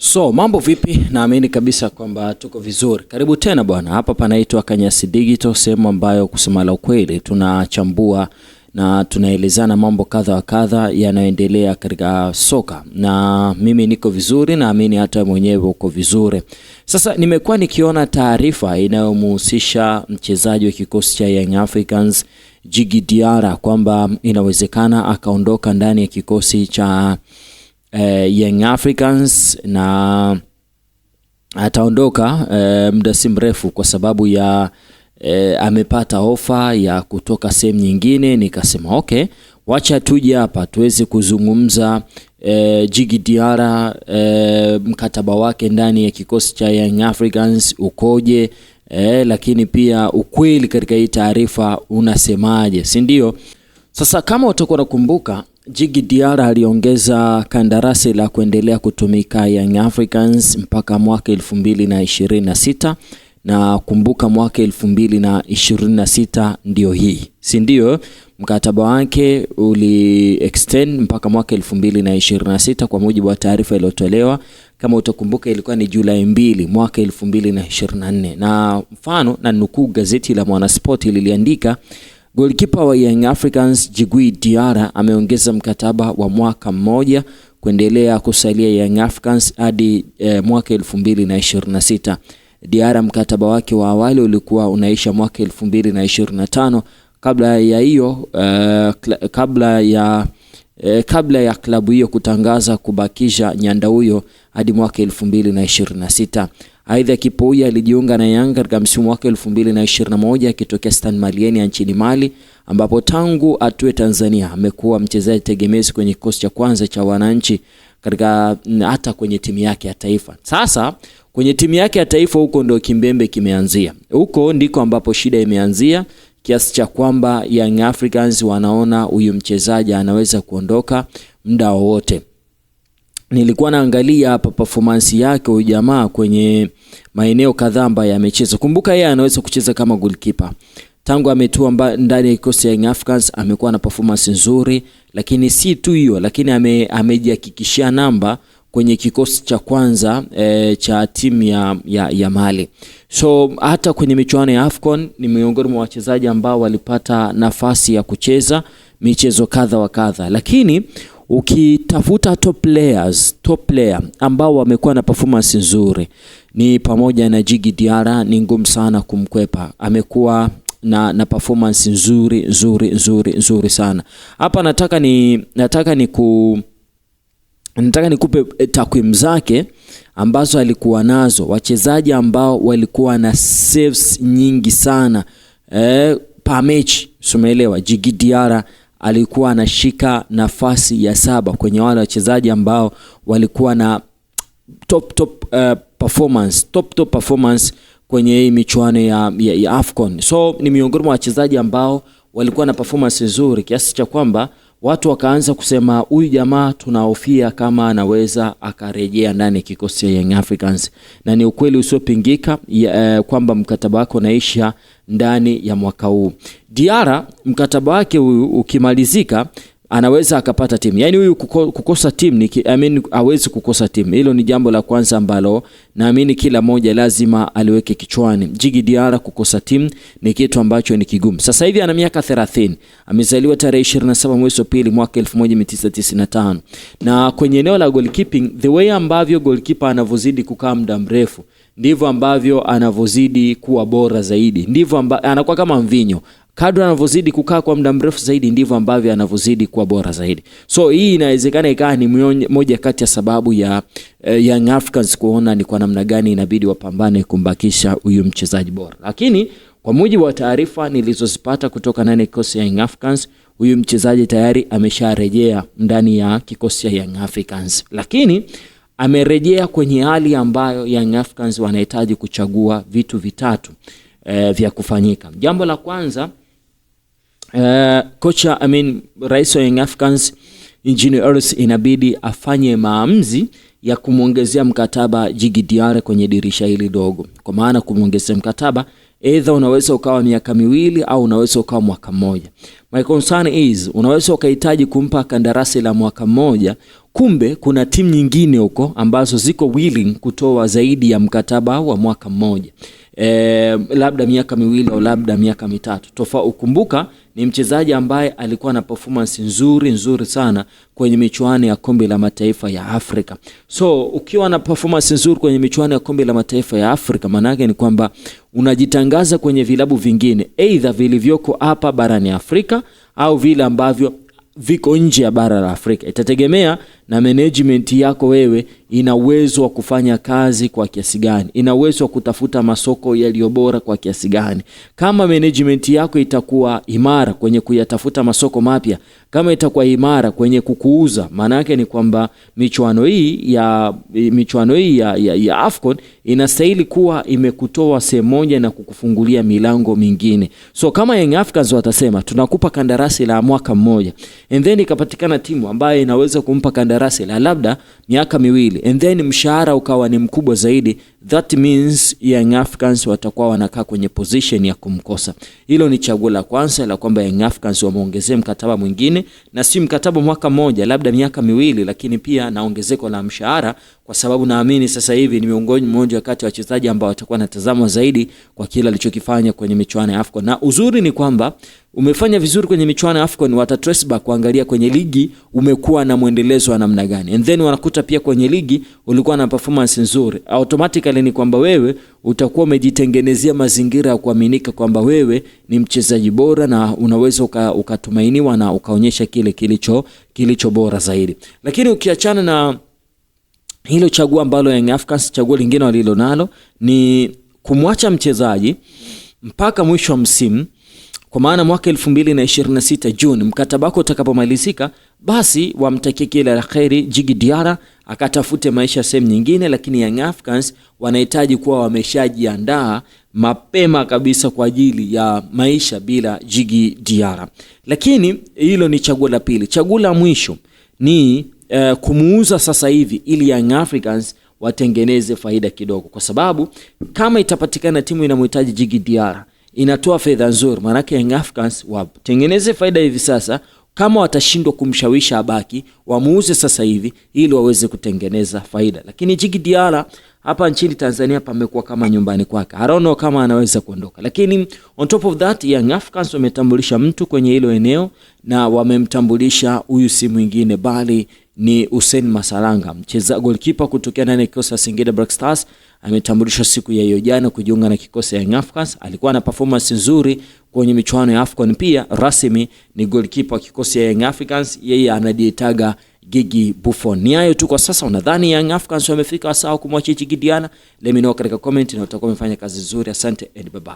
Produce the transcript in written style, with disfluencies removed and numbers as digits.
So mambo vipi? Naamini kabisa kwamba tuko vizuri. Karibu tena bwana. Hapa panaitwa Kanyasi Digital, sehemu ambayo kusema la ukweli tunachambua na tunaelezana mambo kadha wa kadha yanayoendelea katika soka. Na mimi niko vizuri, naamini hata mwenyewe uko vizuri. Sasa nimekuwa nikiona taarifa inayomhusisha mchezaji wa kikosi cha Young Africans Djigui Diarra kwamba inawezekana akaondoka ndani ya kikosi cha Young Africans na ataondoka muda si mrefu kwa sababu ya amepata ofa ya kutoka sehemu nyingine. Nikasema okay, wacha tuje hapa tuweze kuzungumza Djigui Diarra, mkataba wake ndani ya kikosi cha Young Africans ukoje, lakini pia ukweli katika hii taarifa unasemaje, si ndio? Sasa kama utakuwa unakumbuka, Djigui Diarra aliongeza kandarasi la kuendelea kutumika Young Africans mpaka mwaka 2026 na kumbuka mwaka 2026 ndio hii, si ndio? Mkataba wake uli extend mpaka mwaka 2026 kwa mujibu wa taarifa iliyotolewa. Kama utakumbuka ilikuwa ni Julai 2 mwaka 2024, na mfano na nukuu gazeti la Mwanasport liliandika goalkeeper wa Young Africans Djigui Diarra ameongeza mkataba wa mwaka mmoja kuendelea kusalia Young Africans hadi mwaka 2026. Diarra mkataba wake wa awali ulikuwa unaisha mwaka 2025. Kabla ya klabu hiyo kutangaza kubakisha nyanda huyo hadi mwaka 2026. Aidha, kipa huyo alijiunga na Yanga katika msimu wake 2021 akitokea Stade Malien nchini Mali, ambapo tangu atue Tanzania amekuwa mchezaji tegemezi kwenye kikosi cha kwanza cha wananchi katika hata kwenye timu yake ya taifa. Sasa kwenye timu yake ya taifa huko ndo kimbembe kimeanzia. Huko ndiko ambapo shida imeanzia, kiasi cha kwamba Young Africans wanaona huyu mchezaji anaweza kuondoka muda wowote. Nilikuwa naangalia hapa performance yake huyu jamaa kwenye maeneo kadhaa ambayo amecheza. Kumbuka yeye anaweza kucheza kama goalkeeper. Tangu ametua ndani ya kikosi ya Young Africans amekuwa na performance nzuri, lakini si tu hiyo, lakini amejihakikishia namba kwenye kikosi cha kwanza cha timu ya Mali. So hata kwenye michuano ya AFCON ni miongoni mwa wachezaji ambao walipata nafasi ya kucheza michezo kadha wa kadha, lakini ukitafuta top player ambao wamekuwa na performance nzuri ni pamoja na Djigui Diarra, ni ngumu sana kumkwepa. Amekuwa na performance nzuri sana. Hapa nataka nikupe takwimu zake ambazo alikuwa nazo, wachezaji ambao walikuwa na saves nyingi sana per match. Umeelewa? Djigui Diarra alikuwa anashika nafasi ya 7 kwenye wale wachezaji ambao walikuwa na top performance kwenye hii michuano ya AFCON. So ni miongoni mwa wachezaji ambao walikuwa na performance nzuri, kiasi cha kwamba watu wakaanza kusema huyu jamaa tunahofia kama anaweza akarejea ndani ya kikosi cha Young Africans. Na ni ukweli usiopingika kwamba mkataba wake unaisha ndani ya mwaka huu. Diarra mkataba wake ukimalizika anaweza akapata timu. Yaani huyu kukosa timu hawezi kukosa timu. Hilo ni jambo la kwanza ambalo naamini kila moja lazima aliweke kichwani. Djigui Diarra kukosa timu ni kitu ambacho ni kigumu. Sasa hivi ana miaka 30. Amezaliwa tarehe 27 mwezi wa pili mwaka 1995. Na kwenye eneo la goalkeeping, the way ambavyo goalkeeper anavozidi kukaa muda mrefu ndivyo ambavyo anavozidi kuwa bora zaidi. Ndivyo anakuwa kama mvinyo. Kadri anavozidi kukaa kwa muda mrefu zaidi ndivyo ambavyo anavozidi kuwa bora zaidi. So hii inawezekana ikawa ni moja kati ya sababu ya Young Africans kuona ni kwa namna gani inabidi wapambane kumbakisha huyu mchezaji bora. Lakini kwa mujibu wa taarifa nilizozipata kutoka ndani ya kikosi ya Young Africans, huyu mchezaji tayari amesharejea ndani ya kikosi ya Young Africans. Lakini amerejea kwenye hali ambayo Young Africans wanahitaji kuchagua vitu vitatu vya kufanyika. Jambo la kwanza, rais wa Young Africans Engineer Hersi inabidi afanye maamuzi ya kumuongezea mkataba Djigui Diarra kwenye dirisha hili dogo. Kwa maana kumuongezea mkataba either unaweza ukawa miaka 2 au unaweza ukawa mwaka mmoja. My concern is unaweza ukahitaji kumpa kandarasi la mwaka mmoja kumbe kuna timu nyingine huko ambazo ziko willing kutoa zaidi ya mkataba wa mwaka mmoja, labda miaka miwili au labda miaka mitatu. Ukumbuka ni mchezaji ambaye alikuwa na performance nzuri sana kwenye michuano ya kombe la mataifa ya Afrika. So ukiwa na performance nzuri kwenye michuano ya kombe la mataifa ya Afrika, maana yake ni kwamba unajitangaza kwenye vilabu vingine, either vilivyoko hapa barani Afrika au vile ambavyo viko nje ya bara la Afrika. Itategemea na management yako wewe ina uwezo wa kufanya kazi kwa kiasi gani, ina uwezo wa kutafuta masoko yaliyo bora kwa kiasi gani. Kama management yako itakuwa imara kwenye kuyatafuta masoko mapya, kama itakuwa imara kwenye kukuuza, maana yake ni kwamba michuano hii ya AFCON inastahili kuwa imekutoa sehemu moja na kukufungulia milango mingine. So kama Young Africans watasema tunakupa kandarasi la mwaka mmoja, and then ikapatikana timu ambayo inaweza kumpa kandarasi la labda miaka miwili, and then mshahara ukawa ni mkubwa zaidi, that means Young Africans watakuwa wanakaa kwenye position ya kumkosa. Hilo ni chaguo la kwanza la kwamba Young Africans wameongezea mkataba mwingine, na si mkataba mwaka mmoja, labda miaka miwili, lakini pia na ongezeko la mshahara, kwa sababu naamini sasa hivi ni miongoni mmoja kati ya wachezaji ambao watakuwa natazamwa zaidi kwa kile alichokifanya kwenye michuano ya AFCON. Na uzuri ni kwamba umefanya vizuri kwenye michuano ya AFCON, wata trace back kuangalia kwenye ligi umekuwa na muendelezo wa namna gani, and then wanakuta pia kwenye ligi ulikuwa na performance nzuri. Automatically ni kwamba wewe utakuwa umejitengenezea mazingira ya kuaminika kwamba wewe ni mchezaji bora na unaweza ukatumainiwa na ukaonyesha kile kilicho bora zaidi. Lakini ukiachana na hilo chaguo ambalo Young Africans, chaguo lingine walilonalo ni kumwacha mchezaji mpaka mwisho wa msimu, kwa maana mwaka 2026 June mkataba wako utakapomalizika, basi wamtakie kila la kheri Djigui Diarra akatafute maisha sehemu nyingine. Lakini Young Africans wanahitaji kuwa wameshajiandaa mapema kabisa kwa ajili ya maisha bila Djigui Diarra. Lakini hilo ni chaguo la pili. Chaguo la mwisho ni kumuuza sasa hivi ili Young Africans watengeneze faida kidogo, kwa sababu kama itapatikana timu inamhitaji Djigui Diarra, inatoa fedha nzuri, maana yake Young Africans watengeneze faida hivi sasa. Kama watashindwa kumshawisha abaki, wamuuze sasa hivi ili waweze kutengeneza faida. Lakini Djigui Diarra hapa nchini Tanzania pamekuwa kama nyumbani kwake. I don't know kama anaweza kuondoka. Lakini on top of that, Young Africans wametambulisha mtu kwenye hilo eneo, na wamemtambulisha huyu si mwingine bali ni Hussein Masalanga, mchezaji goalkeeper kutokea ndani ya kikosi cha Singida Black Stars. Ametambulishwa siku ya hiyo jana kujiunga na kikosi ya Young Africans. Alikuwa na performance nzuri kwenye michuano ya AFCON, pia rasmi ni goalkeeper wa kikosi ya Young Africans. Yeye anadietaga Gigi Buffon. Ni hayo tu kwa sasa. Unadhani Young Africans wamefika sawa kumwacha Djigui Diarra? Let me know katika comment, na utakuwa umefanya kazi nzuri. Asante and bye bye.